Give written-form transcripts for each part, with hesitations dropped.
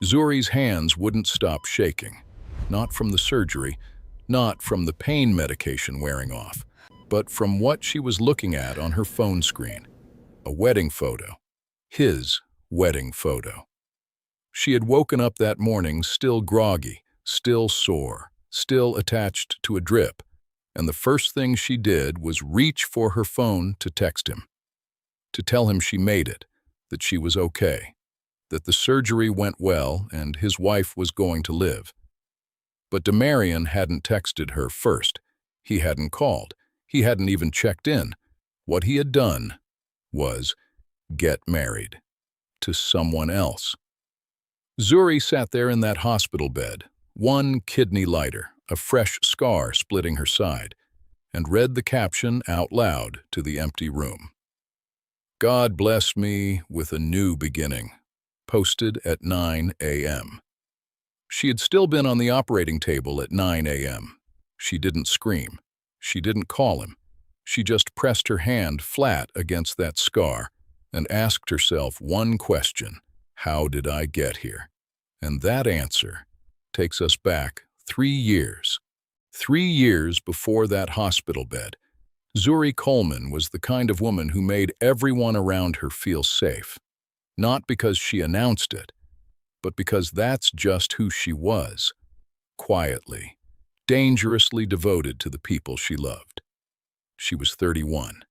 Zuri's hands wouldn't stop shaking. Not from the surgery, not from the pain medication wearing off, but from what she was looking at on her phone screen. A wedding photo. His wedding photo. She had woken up that morning still groggy, still sore, still attached to a drip, and the first thing she did was reach for her phone to text him, to tell him she made it, that she was okay, that the surgery went well and his wife was going to live. But Demarian hadn't texted her first. He hadn't called. He hadn't even checked in. What he had done was get married to someone else. Zuri sat there in that hospital bed, one kidney lighter, a fresh scar splitting her side, and read the caption out loud to the empty room. God bless me with a new beginning. Posted at 9 a.m. She had still been on the operating table at 9 a.m. She didn't scream. She didn't call him. She just pressed her hand flat against that scar and asked herself one question: how did I get here? And that answer takes us back 3 years. 3 years before that hospital bed, Zuri Coleman was the kind of woman who made everyone around her feel safe. Not because she announced it, but because that's just who she was. Quietly, dangerously devoted to the people she loved. She was 31,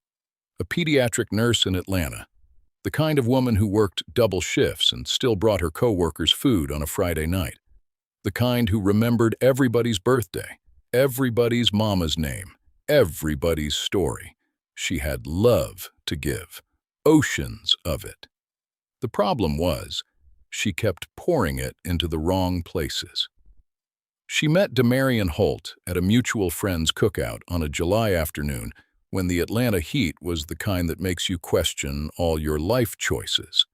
a pediatric nurse in Atlanta, the kind of woman who worked double shifts and still brought her coworkers food on a Friday night, the kind who remembered everybody's birthday, everybody's mama's name, everybody's story. She had love to give, oceans of it. The problem was, she kept pouring it into the wrong places. She met Demarian Holt at a mutual friend's cookout on a July afternoon when the Atlanta heat was the kind that makes you question all your life choices.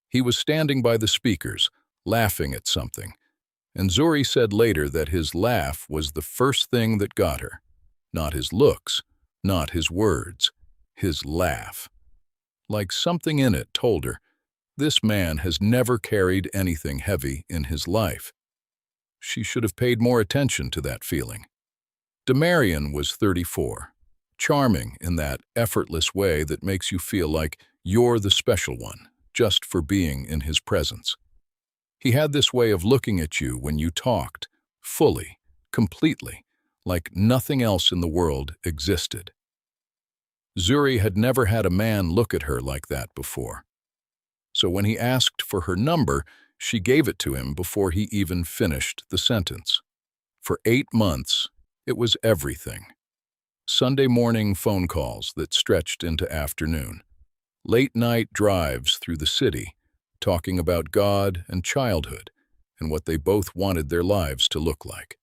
He was standing by the speakers, laughing at something, and Zuri said later that his laugh was the first thing that got her. Not his looks, not his words, his laugh. Like something in it told her, this man has never carried anything heavy in his life. She should have paid more attention to that feeling. Demarian was 34, charming in that effortless way that makes you feel like you're the special one, just for being in his presence. He had this way of looking at you when you talked, fully, completely, like nothing else in the world existed. Zuri had never had a man look at her like that before. So when he asked for her number, she gave it to him before he even finished the sentence. For 8 months, it was everything. Sunday morning phone calls that stretched into afternoon. Late-night drives through the city, talking about God and childhood and what they both wanted their lives to look like.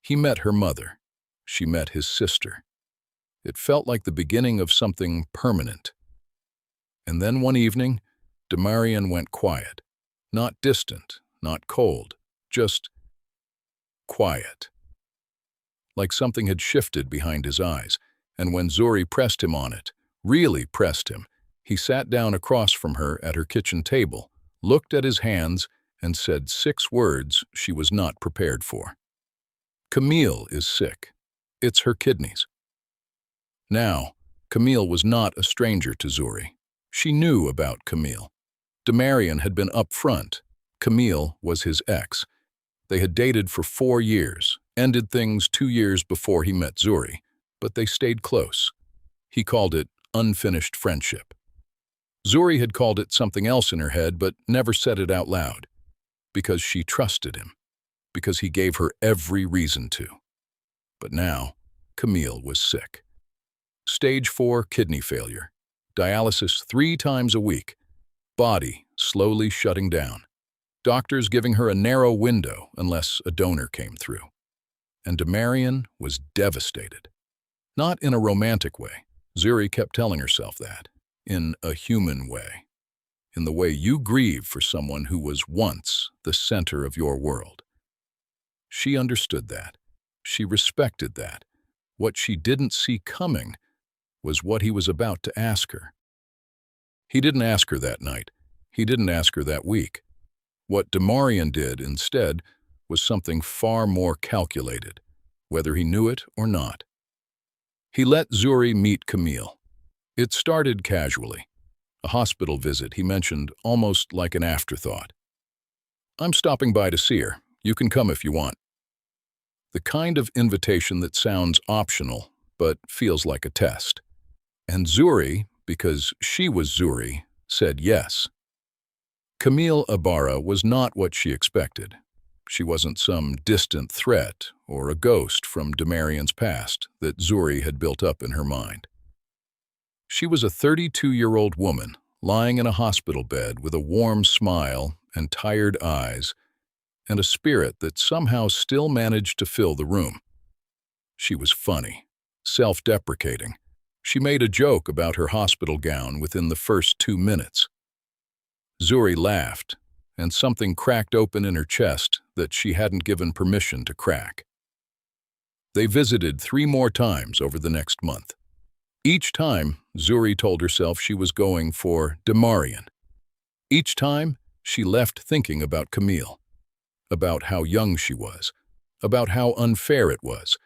He met her mother. She met his sister. It felt like the beginning of something permanent. And then one evening, Demarian went quiet. Not distant, not cold, just quiet. Like something had shifted behind his eyes, and when Zuri pressed him on it, really pressed him, he sat down across from her at her kitchen table, looked at his hands, and said 6 words she was not prepared for. Camille is sick. It's her kidneys. Now, Camille was not a stranger to Zuri. She knew about Camille. Demarian had been upfront. Camille was his ex. They had dated for 4 years, ended things 2 years before he met Zuri, but they stayed close. He called it unfinished friendship. Zuri had called it something else in her head, but never said it out loud. Because she trusted him. Because he gave her every reason to. But now, Camille was sick. Stage 4 kidney failure. Dialysis 3 times a week. Body slowly shutting down. Doctors giving her a narrow window unless a donor came through. And Demarian was devastated. Not in a romantic way. Zuri kept telling herself that. In a human way. In the way you grieve for someone who was once the center of your world. She understood that. She respected that. What she didn't see coming was what he was about to ask her. He didn't ask her that night. He didn't ask her that week. What Demarian did instead was something far more calculated, whether he knew it or not. He let Zuri meet Camille. It started casually, a hospital visit he mentioned almost like an afterthought. "I'm stopping by to see her. You can come if you want." The kind of invitation that sounds optional, but feels like a test. And Zuri, because she was Zuri, said yes. Camille Ibarra was not what she expected. She wasn't some distant threat or a ghost from Demarian's past that Zuri had built up in her mind. She was a 32-year-old woman lying in a hospital bed with a warm smile and tired eyes and a spirit that somehow still managed to fill the room. She was funny, self-deprecating. She made a joke about her hospital gown within the first 2 minutes. Zuri laughed, and something cracked open in her chest that she hadn't given permission to crack. They visited 3 more times over the next month. Each time, Zuri told herself she was going for Demarian. Each time, she left thinking about Camille, about how young she was, about how unfair it was,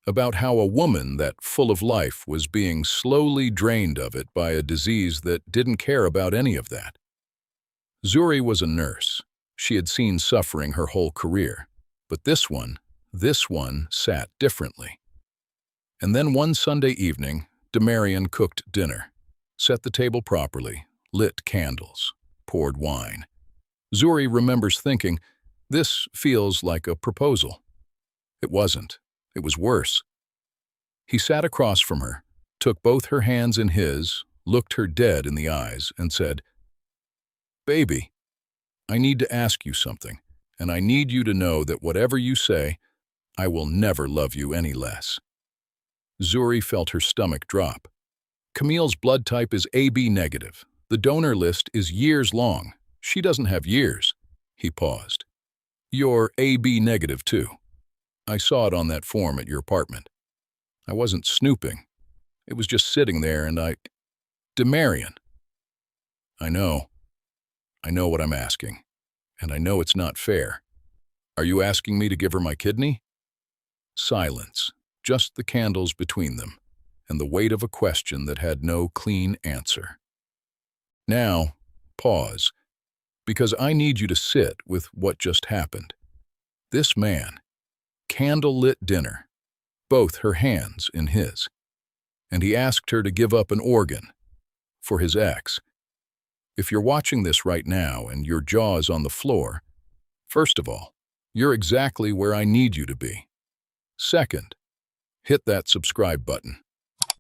about how a woman that full of life was being slowly drained of it by a disease that didn't care about any of that. Zuri was a nurse. She had seen suffering her whole career. But this one sat differently. And then one Sunday evening, Demarian cooked dinner, set the table properly, lit candles, poured wine. Zuri remembers thinking, "This feels like a proposal." It wasn't. It was worse. He sat across from her, took both her hands in his, looked her dead in the eyes, and said, "Baby, I need to ask you something, and I need you to know that whatever you say, I will never love you any less." Zuri felt her stomach drop. Camille's blood type is AB negative. The donor list is years long. She doesn't have years. He paused. "You're AB negative too. I saw it on that form at your apartment. I wasn't snooping. It was just sitting there and Demarian." "I know. I know what I'm asking. And I know it's not fair. Are you asking me to give her my kidney?" Silence, just the candles between them, and the weight of a question that had no clean answer. "Now, pause, because I need you to sit with what just happened. This man, candle-lit dinner, both her hands in his, and he asked her to give up an organ for his ex. If you're watching this right now and your jaw is on the floor, first of all, you're exactly where I need you to be. Second, hit that subscribe button,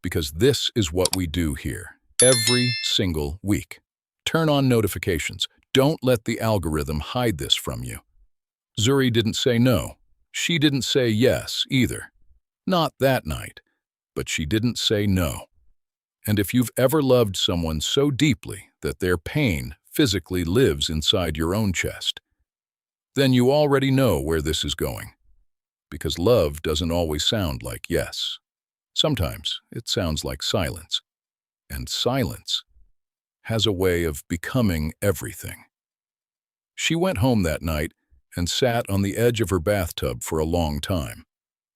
because this is what we do here every single week. Turn on notifications. Don't let the algorithm hide this from you. Zuri didn't say no. She didn't say yes either. Not that night, but she didn't say no. And if you've ever loved someone so deeply that their pain physically lives inside your own chest, then you already know where this is going. Because love doesn't always sound like yes. Sometimes it sounds like silence. And silence has a way of becoming everything. She went home that night and sat on the edge of her bathtub for a long time.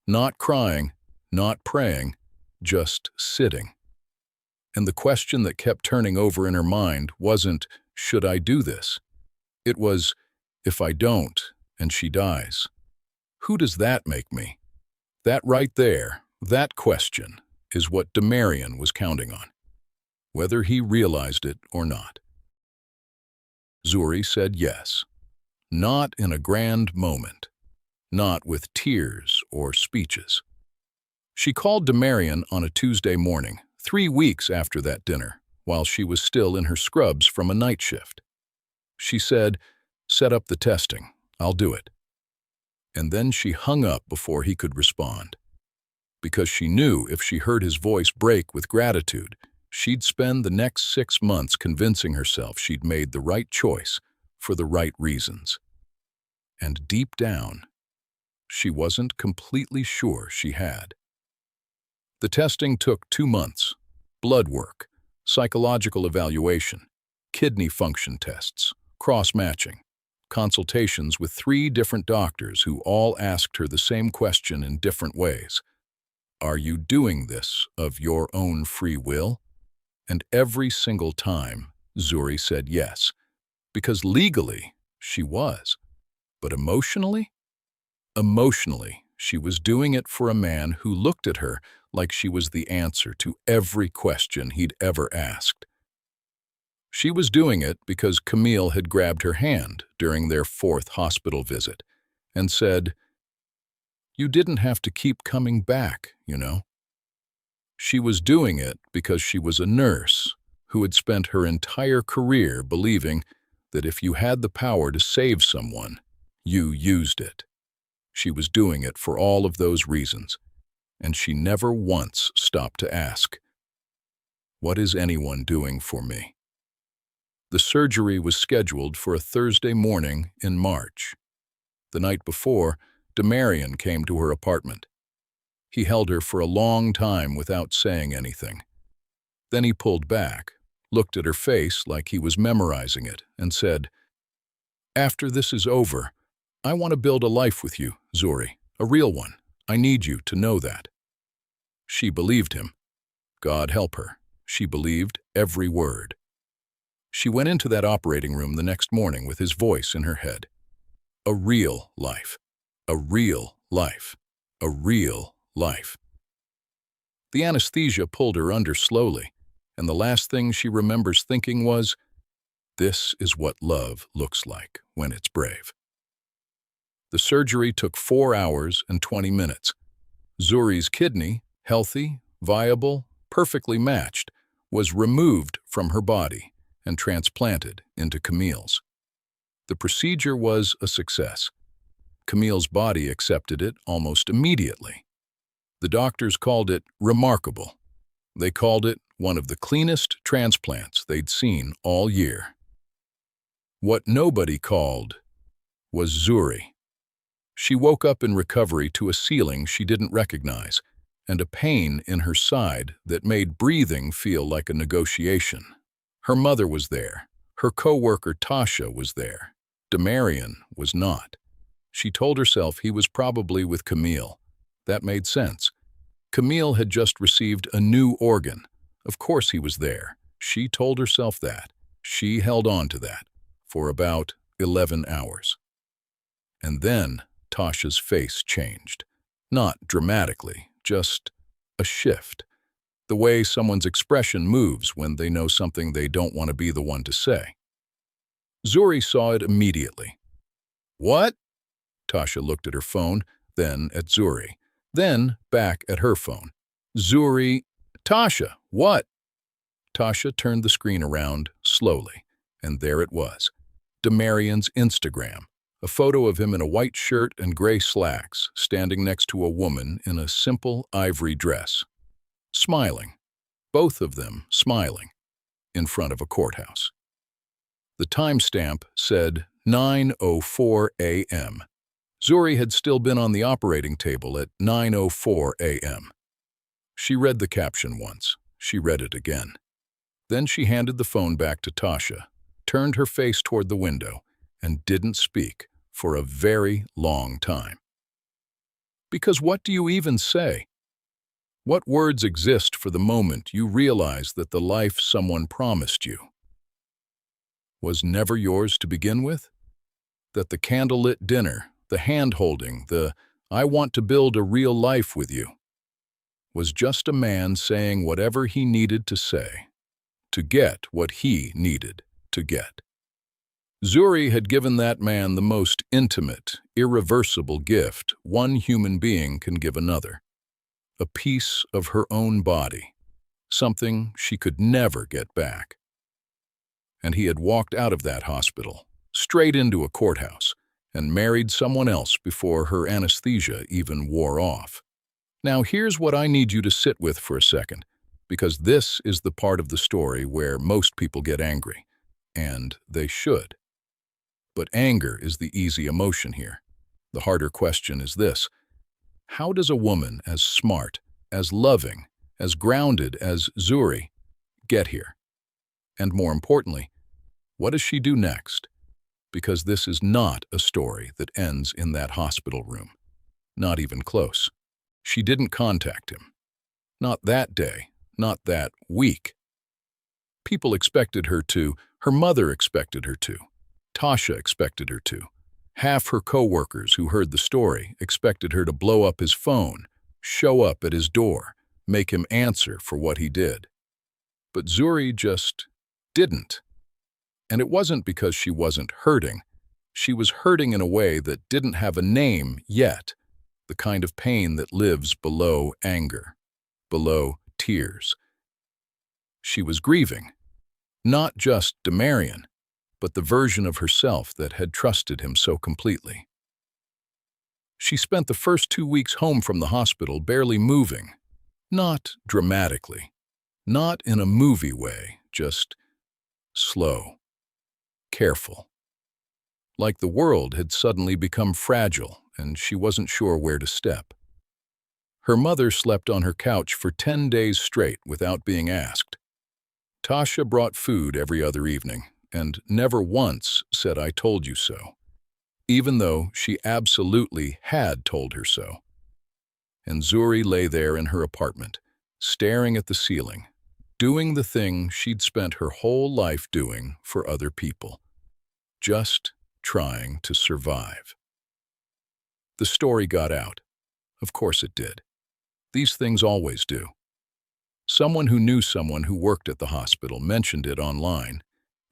Not crying, not praying, just sitting. And the question that kept turning over in her mind wasn't, should I do this? It was, if I don't, and she dies, who does that make me? That right there, that question, is what Demarian was counting on, whether he realized it or not. Zuri said yes, not in a grand moment, not with tears or speeches. She called Demarian on a Tuesday morning, 3 weeks after that dinner, while she was still in her scrubs from a night shift. She said, "Set up the testing. I'll do it." And then she hung up before he could respond, because she knew if she heard his voice break with gratitude, she'd spend the next 6 months convincing herself she'd made the right choice for the right reasons. And deep down, she wasn't completely sure she had. The testing took 2 months. Blood work, psychological evaluation, kidney function tests, cross-matching. consultations with 3 different doctors who all asked her the same question in different ways. Are you doing this of your own free will? And every single time, Zuri said yes, because legally she was. But emotionally? Emotionally, she was doing it for a man who looked at her like she was the answer to every question he'd ever asked. She was doing it because Camille had grabbed her hand during their 4th hospital visit and said, "You didn't have to keep coming back, you know." She was doing it because she was a nurse who had spent her entire career believing that if you had the power to save someone, you used it. She was doing it for all of those reasons, and she never once stopped to ask, "What is anyone doing for me?" The surgery was scheduled for a Thursday morning in March. The night before, Demarian came to her apartment. He held her for a long time without saying anything. Then he pulled back, looked at her face like he was memorizing it, and said, "After this is over, I want to build a life with you, Zuri, a real one. I need you to know that." She believed him. God help her. She believed every word. She went into that operating room the next morning with his voice in her head. A real life. A real life. A real life. The anesthesia pulled her under slowly, and the last thing she remembers thinking was, "This is what love looks like when it's brave." The surgery took 4 hours and 20 minutes. Zuri's kidney, healthy, viable, perfectly matched, was removed from her body and transplanted into Camille's. The procedure was a success. Camille's body accepted it almost immediately. The doctors called it remarkable. They called it one of the cleanest transplants they'd seen all year. What nobody called was Zuri. She woke up in recovery to a ceiling she didn't recognize and a pain in her side that made breathing feel like a negotiation. Her mother was there. Her co-worker Tasha was there. Demarian was not. She told herself he was probably with Camille. That made sense. Camille had just received a new organ. Of course he was there. She told herself that. She held on to that for about 11 hours. And then Tasha's face changed. Not dramatically, just a shift. The way someone's expression moves when they know something they don't want to be the one to say. Zuri saw it immediately. "What?" Tasha looked at her phone, then at Zuri, then back at her phone. "Zuri, Tasha, what?" Tasha turned the screen around slowly, and there it was. Demarian's Instagram, a photo of him in a white shirt and gray slacks, standing next to a woman in a simple ivory dress. Smiling, both of them smiling, in front of a courthouse. The timestamp said 9:04 a.m. Zuri had still been on the operating table at 9:04 a.m. She read the caption once. She read it again. Then she handed the phone back to Tasha, turned her face toward the window, and didn't speak for a very long time. Because what do you even say? What words exist for the moment you realize that the life someone promised you was never yours to begin with? That the candlelit dinner, the hand-holding, the "I want to build a real life with you," was just a man saying whatever he needed to say, to get what he needed to get. Zuri had given that man the most intimate, irreversible gift one human being can give another. A piece of her own body, something she could never get back. And he had walked out of that hospital, straight into a courthouse, and married someone else before her anesthesia even wore off. Now here's what I need you to sit with for a second, because this is the part of the story where most people get angry, and they should. But anger is the easy emotion here. The harder question is this: how does a woman as smart, as loving, as grounded as Zuri get here? And more importantly, what does she do next? because this is not a story that ends in that hospital room. Not even close. She didn't contact him. Not that day, not that week. People expected her to, her mother expected her to, Tasha expected her to. Half her co-workers who heard the story expected her to blow up his phone, show up at his door, make him answer for what he did. But Zuri just didn't. And it wasn't because she wasn't hurting. She was hurting in a way that didn't have a name yet, the kind of pain that lives below anger, below tears. She was grieving, not just Demarian, but the version of herself that had trusted him so completely. She spent the first 2 weeks home from the hospital barely moving, not dramatically, not in a movie way, just slow, careful. Like the world had suddenly become fragile and she wasn't sure where to step. Her mother slept on her couch for 10 days straight without being asked. Tasha brought food every other evening and never once said, "I told you so," even though she absolutely had told her so. And Zuri lay there in her apartment, staring at the ceiling, doing the thing she'd spent her whole life doing for other people, just trying to survive. The story got out. Of course it did. These things always do. Someone who knew someone who worked at the hospital mentioned it online,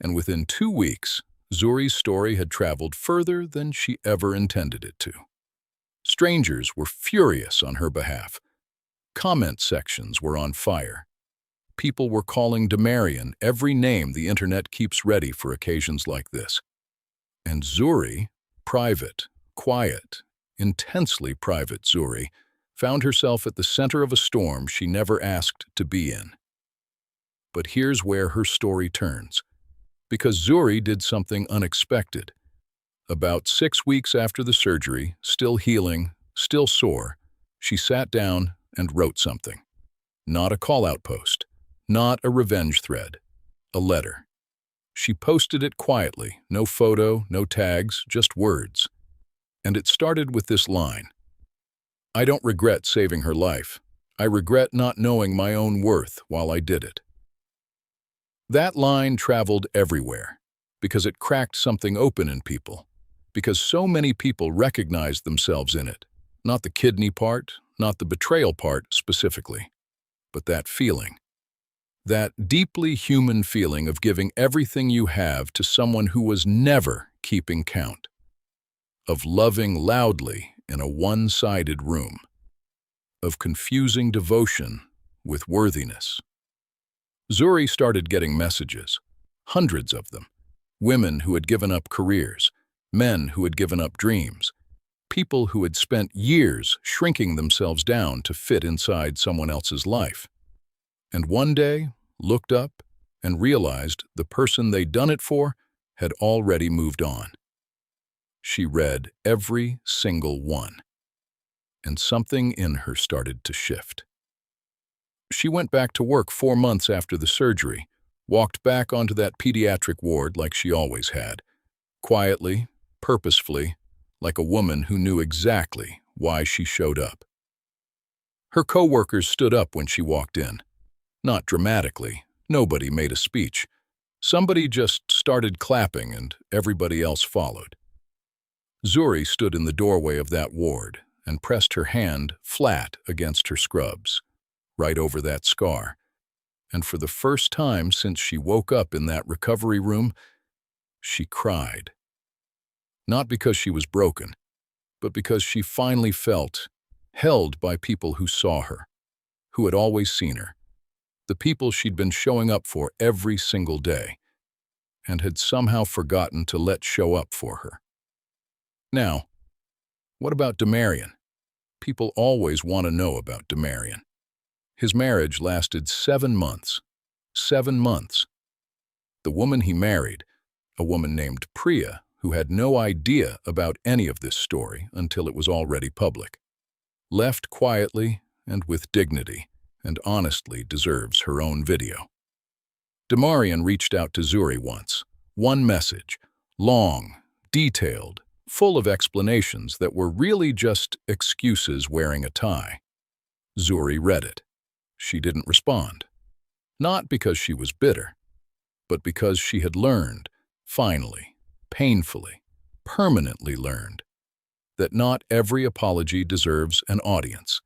and within 2 weeks, Zuri's story had traveled further than she ever intended it to. Strangers were furious on her behalf. Comment sections were on fire. People were calling Demarian every name the internet keeps ready for occasions like this. And Zuri, private, quiet, intensely private Zuri, found herself at the center of a storm she never asked to be in. But here's where her story turns. Because Zuri did something unexpected. About 6 weeks after the surgery, still healing, still sore, she sat down and wrote something. Not a call-out post, not a revenge thread, a letter. She posted it quietly, no photo, no tags, just words. And it started with this line: "I don't regret saving her life. I regret not knowing my own worth while I did it." That line traveled everywhere, because it cracked something open in people, because so many people recognized themselves in it, not the kidney part, not the betrayal part specifically, but that feeling. That deeply human feeling of giving everything you have to someone who was never keeping count. Of loving loudly in a one-sided room. Of confusing devotion with worthiness. Zuri started getting messages, hundreds of them. Women who had given up careers, men who had given up dreams, people who had spent years shrinking themselves down to fit inside someone else's life. And one day, looked up and realized the person they'd done it for had already moved on. She read every single one, and something in her started to shift. She went back to work 4 months after the surgery, walked back onto that pediatric ward like she always had, quietly, purposefully, like a woman who knew exactly why she showed up. Her co-workers stood up when she walked in. Not dramatically, nobody made a speech. Somebody just started clapping and everybody else followed. Zuri stood in the doorway of that ward and pressed her hand flat against her scrubs, right over that scar. And for the first time since she woke up in that recovery room, she cried. Not because she was broken, but because she finally felt held by people who saw her, who had always seen her, the people she'd been showing up for every single day, and had somehow forgotten to let show up for her. Now, what about Demarian? People always want to know about Demarian. His marriage lasted 7 months. 7 months. The woman he married, a woman named Priya, who had no idea about any of this story until it was already public, left quietly and with dignity, and honestly deserves her own video. Demarian reached out to Zuri once. One message, long, detailed, full of explanations that were really just excuses wearing a tie. Zuri read it. She didn't respond. Not because she was bitter, but because she had learned, finally, painfully, permanently learned, that not every apology deserves an audience,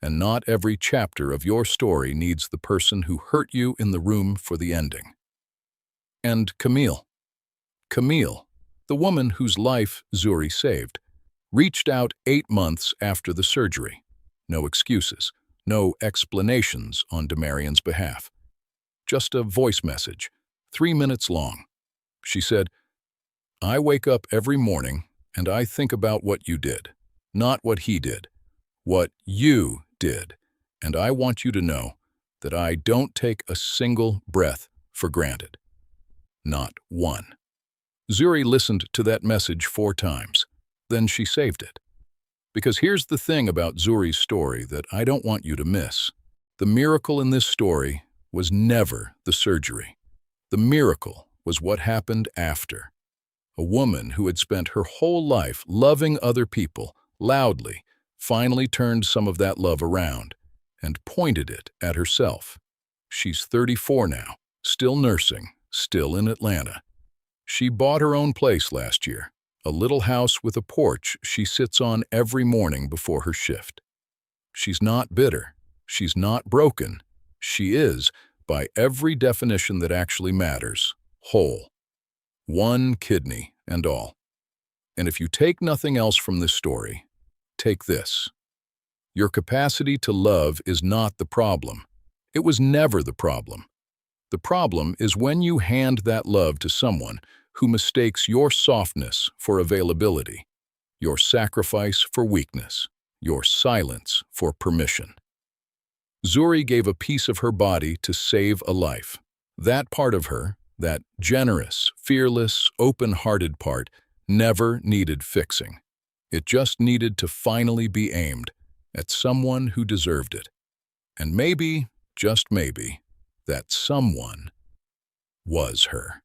and not every chapter of your story needs the person who hurt you in the room for the ending. And Camille, the woman whose life Zuri saved, reached out 8 months after the surgery. No excuses, no explanations on Demarian's behalf. Just a voice message, 3 minutes long. She said, "I wake up every morning and I think about what you did, not what he did, what you did, and I want you to know that I don't take a single breath for granted. Not one." Zuri listened to that message 4 times. Then she saved it. Because here's the thing about Zuri's story that I don't want you to miss. The miracle in this story was never the surgery. The miracle was what happened after. A woman who had spent her whole life loving other people loudly finally turned some of that love around and pointed it at herself. She's 34 now, still nursing, still in Atlanta. She bought her own place last year, a little house with a porch she sits on every morning before her shift. She's not bitter. She's not broken. She is, by every definition that actually matters, whole. 1 kidney and all. And if you take nothing else from this story, take this. Your capacity to love is not the problem. It was never the problem. The problem is when you hand that love to someone who mistakes your softness for availability, your sacrifice for weakness, your silence for permission. Zuri gave a piece of her body to save a life. That part of her, that generous, fearless, open-hearted part, never needed fixing. It just needed to finally be aimed at someone who deserved it. And maybe, just maybe, that someone was her.